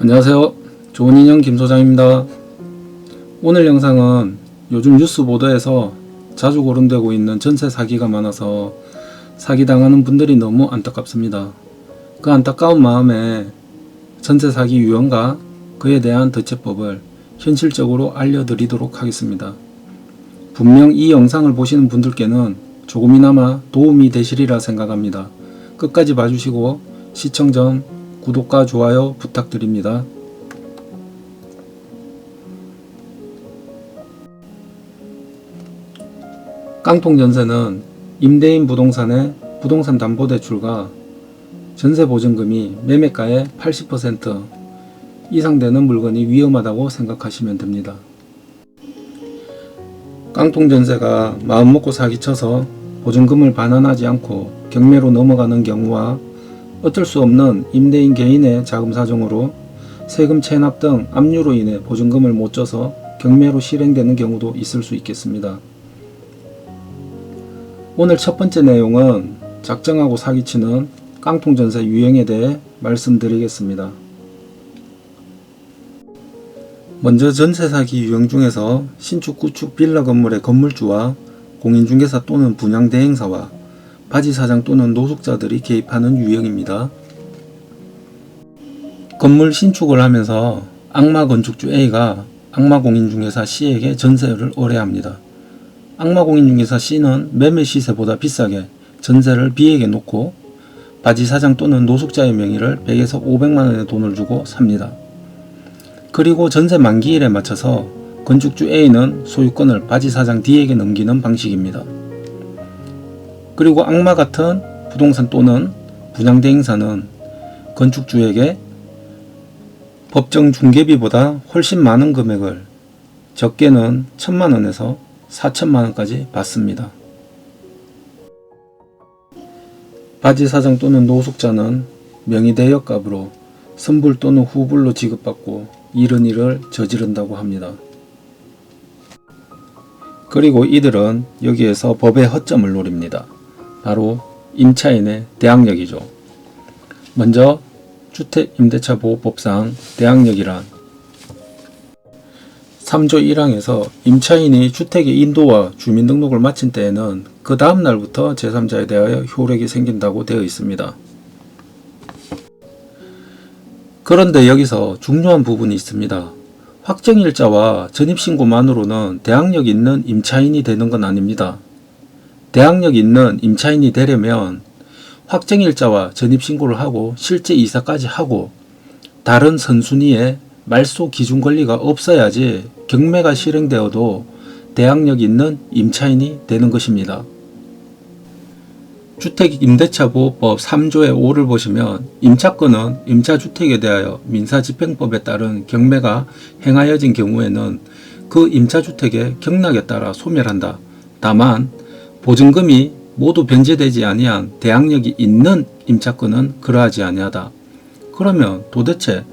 안녕하세요. 좋은인형 김소장입니다. 오늘 영상은 요즘 뉴스 보도에서 자주 거론되고 있는 전세 사기가 많아서 사기당하는 분들이 너무 안타깝습니다. 그 안타까운 마음에 전세 사기 유형과 그에 대한 대처법을 현실적으로 알려드리도록 하겠습니다. 분명 이 영상을 보시는 분들께는 조금이나마 도움이 되시리라 생각합니다. 끝까지 봐주시고 시청 전 구독과 좋아요 부탁드립니다. 깡통전세는 임대인 부동산의 부동산 담보대출과 전세보증금이 매매가의 80% 이상 되는 물건이 위험하다고 생각하시면 됩니다. 깡통전세가 마음먹고 사기쳐서 보증금을 반환하지 않고 경매로 넘어가는 경우와 어쩔 수 없는 임대인 개인의 자금 사정으로 세금 체납 등 압류로 인해 보증금을 못 줘서 경매로 실행되는 경우도 있을 수 있겠습니다. 오늘 첫 번째 내용은 작정하고 사기치는 깡통전세 유형에 대해 말씀드리겠습니다. 먼저 전세 사기 유형 중에서 신축, 구축, 빌라 건물의 건물주와 공인중개사 또는 분양대행사와 바지사장 또는 노숙자들이 개입하는 유형입니다. 건물 신축을 하면서 악마 건축주 A가 악마 공인중개사 C에게 전세를 의뢰합니다. 악마 공인중개사 C는 매매 시세보다 비싸게 전세를 B에게 놓고 바지사장 또는 노숙자의 명의를 100에서 500만원의 돈을 주고 삽니다. 그리고 전세 만기일에 맞춰서 건축주 A는 소유권을 바지사장 D에게 넘기는 방식입니다. 그리고 악마 같은 부동산 또는 분양대행사는 건축주에게 법정 중개비보다 훨씬 많은 금액을 적게는 1000만원에서 4000만원까지 받습니다. 바지사장 또는 노숙자는 명의대여값으로 선불 또는 후불로 지급받고 이런 일을 저지른다고 합니다. 그리고 이들은 여기에서 법의 허점을 노립니다. 바로 임차인의 대항력이죠. 먼저 주택임대차보호법상 대항력이란 3조 1항에서 임차인이 주택의 인도와 주민등록을 마친 때에는 그 다음 날부터 제3자에 대하여 효력이 생긴다고 되어 있습니다. 그런데 여기서 중요한 부분이 있습니다. 확정일자와 전입신고만으로는 대항력 있는 임차인이 되는 건 아닙니다. 대항력 있는 임차인이 되려면 확정일자와 전입신고를 하고 실제 이사까지 하고 다른 선순위에 말소 기준 권리가 없어야지 경매가 실행되어도 대항력 있는 임차인이 되는 것입니다. 주택임대차보호법 3조의 5를 보시면 임차권은 임차주택에 대하여 민사집행법에 따른 경매가 행하여진 경우에는 그 임차주택의 경락에 따라 소멸한다. 다만 보증금이 모두 변제되지 아니한 대항력이 있는 임차권은 그러하지 아니하다. 그러면 도대체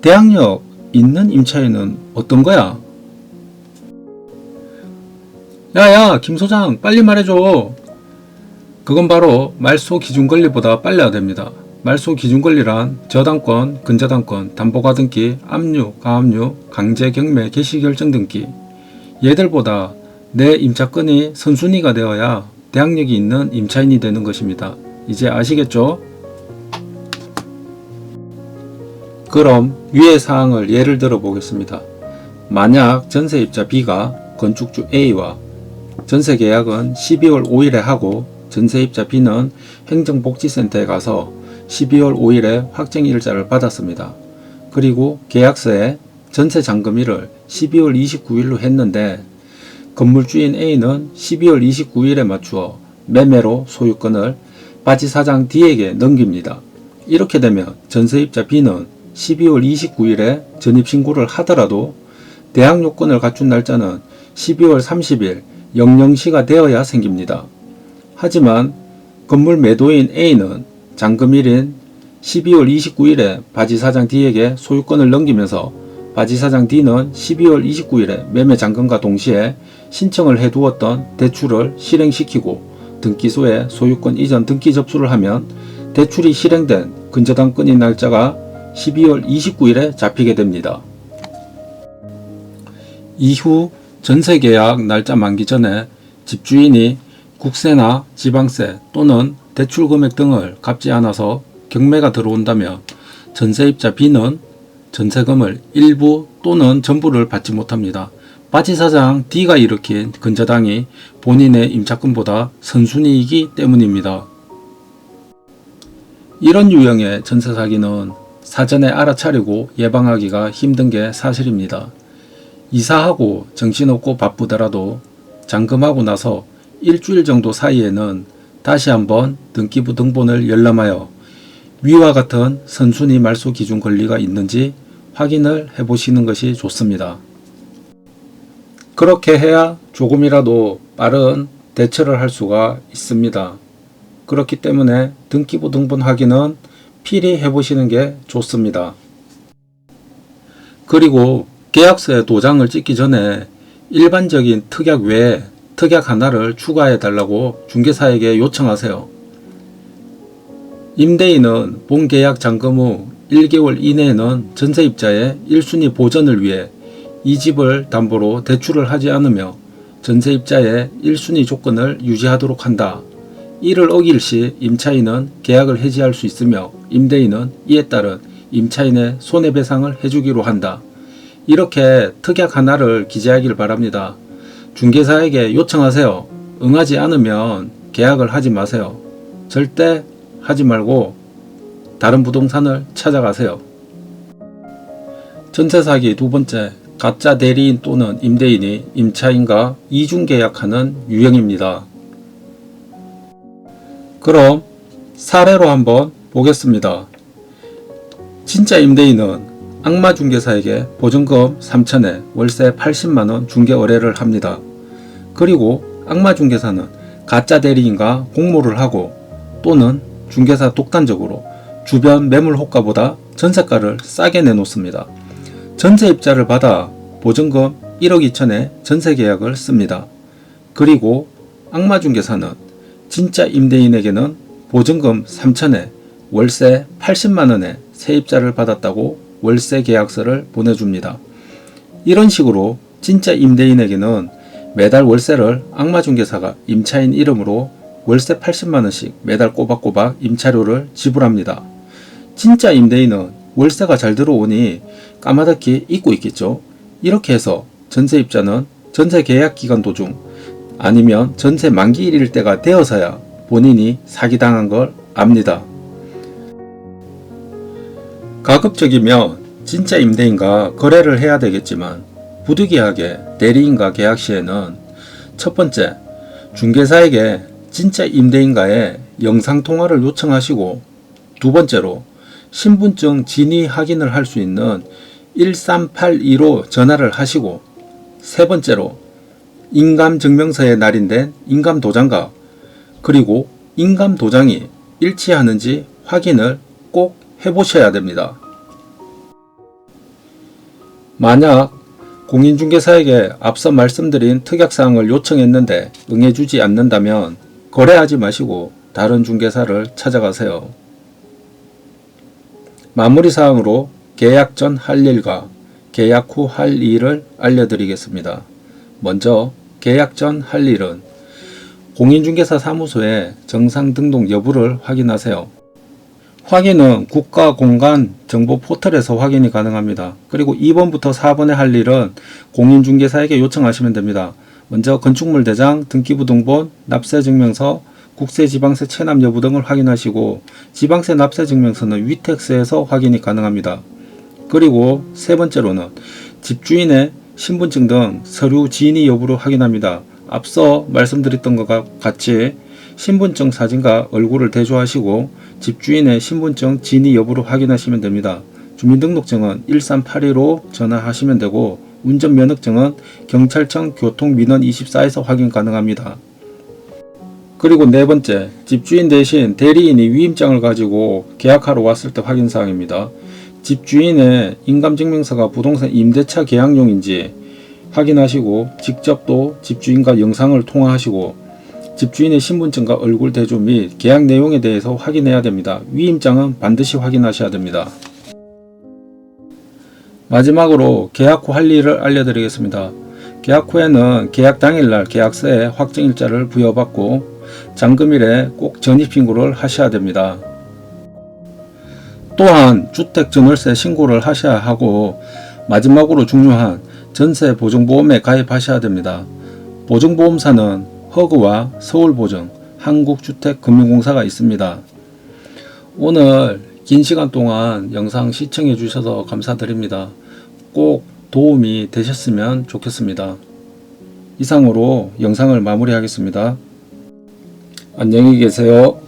대항력 있는 임차인은 어떤 거야? 야야 김소장 빨리 말해줘. 그건 바로 말소 기준권리보다 빨라야 됩니다. 말소 기준권리란 저당권, 근저당권, 담보가등기, 압류, 가압류, 강제경매, 개시결정 등기 얘들보다 내 임차권이 선순위가 되어야 대항력이 있는 임차인이 되는 것입니다. 이제 아시겠죠? 그럼 위의 사항을 예를 들어 보겠습니다. 만약 전세입자 B가 건축주 A와 전세계약은 12월 5일에 하고 전세입자 B는 행정복지센터에 가서 12월 5일에 확정일자를 받았습니다. 그리고 계약서에 전세잔금일을 12월 29일로 했는데 건물주인 A는 12월 29일에 맞추어 매매로 소유권을 바지사장 D에게 넘깁니다. 이렇게 되면 전세입자 B는 12월 29일에 전입신고를 하더라도 대항요건을 갖춘 날짜는 12월 30일 00시가 되어야 생깁니다. 하지만 건물 매도인 A는 잔금일인 12월 29일에 바지사장 D에게 소유권을 넘기면서 바지사장 D는 12월 29일에 매매잔금과 동시에 신청을 해두었던 대출을 실행시키고 등기소에 소유권 이전 등기 접수를 하면 대출이 실행된 근저당권인 날짜가 12월 29일에 잡히게 됩니다. 이후 전세계약 날짜 만기 전에 집주인이 국세나 지방세 또는 대출금액 등을 갚지 않아서 경매가 들어온다면 전세입자 B는 전세금을 일부 또는 전부를 받지 못합니다. 바치사장 D가 일으킨 근저당이 본인의 임차금보다 선순위이기 때문입니다. 이런 유형의 전세 사기는 사전에 알아차리고 예방하기가 힘든 게 사실입니다. 이사하고 정신없고 바쁘더라도 잔금하고 나서 일주일 정도 사이에는 다시 한번 등기부 등본을 열람하여 위와 같은 선순위 말소 기준 권리가 있는지 확인을 해보시는 것이 좋습니다. 그렇게 해야 조금이라도 빠른 대처를 할 수가 있습니다. 그렇기 때문에 등기부 등본 확인은 필히 해보시는 게 좋습니다. 그리고 계약서에 도장을 찍기 전에 일반적인 특약 외에 특약 하나를 추가해 달라고 중개사에게 요청하세요. 임대인은 본계약 잔금 후 1개월 이내에는 전세입자의 1순위 보전을 위해 이 집을 담보로 대출을 하지 않으며 전세입자의 1순위 조건을 유지하도록 한다. 이를 어길 시 임차인은 계약을 해지할 수 있으며 임대인은 이에 따른 임차인의 손해배상을 해주기로 한다. 이렇게 특약 하나를 기재하기를 바랍니다. 중개사에게 요청하세요. 응하지 않으면 계약을 하지 마세요. 절대 하지 말고 다른 부동산을 찾아가세요. 전세사기 두 번째, 가짜 대리인 또는 임대인이 임차인과 이중계약하는 유형입니다. 그럼 사례로 한번 보겠습니다. 진짜 임대인은 악마중개사에게 보증금 3천에 월세 80만원 중개 의뢰를 합니다. 그리고 악마중개사는 가짜 대리인과 공모를 하고 또는 중개사 독단적으로 주변 매물 호가보다 전세가를 싸게 내놓습니다. 전세입자를 받아 보증금 1억 2천에 전세계약을 씁니다. 그리고 악마중개사는 진짜 임대인에게는 보증금 3천에 월세 80만원에 세입자를 받았다고 월세 계약서를 보내줍니다. 이런 식으로 진짜 임대인에게는 매달 월세를 악마중개사가 임차인 이름으로 월세 80만원씩 매달 꼬박꼬박 임차료를 지불합니다. 진짜 임대인은 월세가 잘 들어오니 까마득히 잊고 있겠죠. 이렇게 해서 전세입자는 전세 계약 기간 도중 아니면 전세 만기일일 때가 되어서야 본인이 사기당한 걸 압니다. 가급적이면 진짜 임대인과 거래를 해야 되겠지만 부득이하게 대리인과 계약 시에는 첫 번째, 중개사에게 진짜 임대인과의 영상통화를 요청하시고 두 번째로 신분증 진위 확인을 할 수 있는 1382로 전화를 하시고 세 번째로 인감증명서에 날인된 인감도장과 그리고 인감도장이 일치하는지 확인을 꼭 해보셔야 됩니다. 만약 공인중개사에게 앞서 말씀드린 특약사항을 요청했는데 응해주지 않는다면 거래하지 마시고 다른 중개사를 찾아가세요. 마무리사항으로 계약 전 할 일과 계약 후 할 일을 알려드리겠습니다. 먼저 계약 전 할 일은 공인중개사 사무소에 정상 등록 여부를 확인하세요. 확인은 국가공간정보 포털에서 확인이 가능합니다. 그리고 2번부터 4번에 할 일은 공인중개사에게 요청하시면 됩니다. 먼저 건축물 대장, 등기부 등본, 납세증명서, 국세 지방세 체납 여부 등을 확인하시고 지방세 납세 증명서는 위택스에서 확인이 가능합니다. 그리고 세 번째로는 집주인의 신분증 등 서류 진위 여부를 확인합니다. 앞서 말씀드렸던 것과 같이 신분증 사진과 얼굴을 대조하시고 집주인의 신분증 진위 여부를 확인하시면 됩니다. 주민등록증은 1382로 전화하시면 되고 운전면허증은 경찰청 교통민원24에서 확인 가능합니다. 그리고 네 번째, 집주인 대신 대리인이 위임장을 가지고 계약하러 왔을 때 확인사항입니다. 집주인의 인감증명서가 부동산 임대차 계약용인지 확인하시고 직접 또 집주인과 영상을 통화하시고 집주인의 신분증과 얼굴 대조 및 계약 내용에 대해서 확인해야 됩니다. 위임장은 반드시 확인하셔야 됩니다. 마지막으로 계약 후 할 일을 알려드리겠습니다. 계약 후에는 계약 당일날 계약서에 확정일자를 부여받고 잔금일에 꼭 전입신고를 하셔야 됩니다. 또한 주택전월세 신고를 하셔야 하고 마지막으로 중요한 전세보증보험에 가입하셔야 됩니다. 보증보험사는 허그와 서울보증, 한국주택금융공사가 있습니다. 오늘 긴 시간 동안 영상 시청해 주셔서 감사드립니다. 꼭 도움이 되셨으면 좋겠습니다. 이상으로 영상을 마무리하겠습니다. 안녕히 계세요.